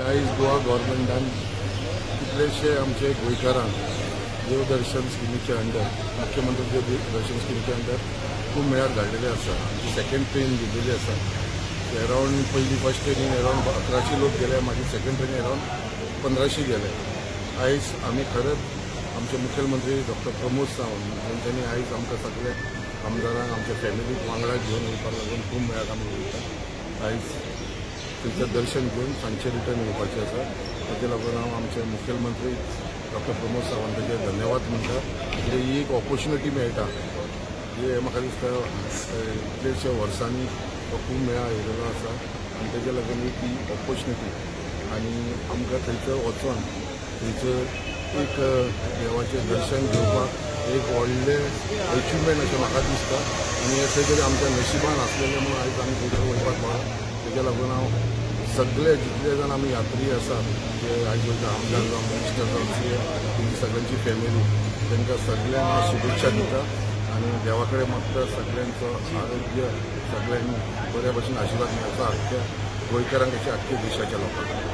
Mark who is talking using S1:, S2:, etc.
S1: आयज गोवा गव्हर्मेंटान कितलेशे आमचे गोंयकारांक देवदर्शन स्किमीचे अंडर मुख्यमंत्री देवदर्शन स्किमीचे अंडर खूब मेळात घाल्लेले आसा. आमची सेकंड ट्रेन दिल्लेली आसा. अरावंड पहिली फर्स्ट ट्रेनीन अरावंड 1100 लोक गेले, मागीर सेकंड ट्रेनीन अरावंड 1500 गेले. आयज आमी खरेंच आमचे मुख्यमंत्री डॉक्टर प्रमोद सावंत हांच्यांनी आयज आमकां सगळे आमदारांक आमच्या फॅमिलीक वांगडा घेवन येवपाक लागून खूब मेळात आमी वयता. आयज थंयचें दर्शन घेवन सांजचें रिटर्न येवपाचें आसा. ताचे लागून हांव आमचे मुख्यमंत्री डॉक्टर प्रमोद सावंताचे धन्यवाद म्हणटा. म्हणजे ही एक ऑपॉर्च्युनिटी मेळटा. हे म्हाका दिसता कितलेशे वर्सांनी तो खूब मेळा येयलेलो आसा आनी ताचे लागून ही ऑपॉर्च्युनिटी आनी आमकां थंयसर वचून थंयसर एक देवाचें दर्शन घेवपाक एक व्हडलें अचिवमेंट अशें म्हाका दिसता. आनी हे खंय तरी आमच्या नशिबान आसलेलें म्हणून आयज आमी थंयसर वचपाक मेळ्ळा. ताच्या लागून हांव सगळे जितले जाण आमी यात्री आसात जे आयज वयता आमदार जावं मिनिस्टर जावं तेंची सगळ्यांची फॅमिली तांकां सगळ्यांक शुभेच्छा दिता आनी देवा कडेन मागता सगळ्यांचो आरोग्य सगळ्यांनी बऱ्या भशेन आशिर्वाद मेळचो आख्ख्या गोंयकारांक अशें आख्ख्या देशाच्या लोकांक.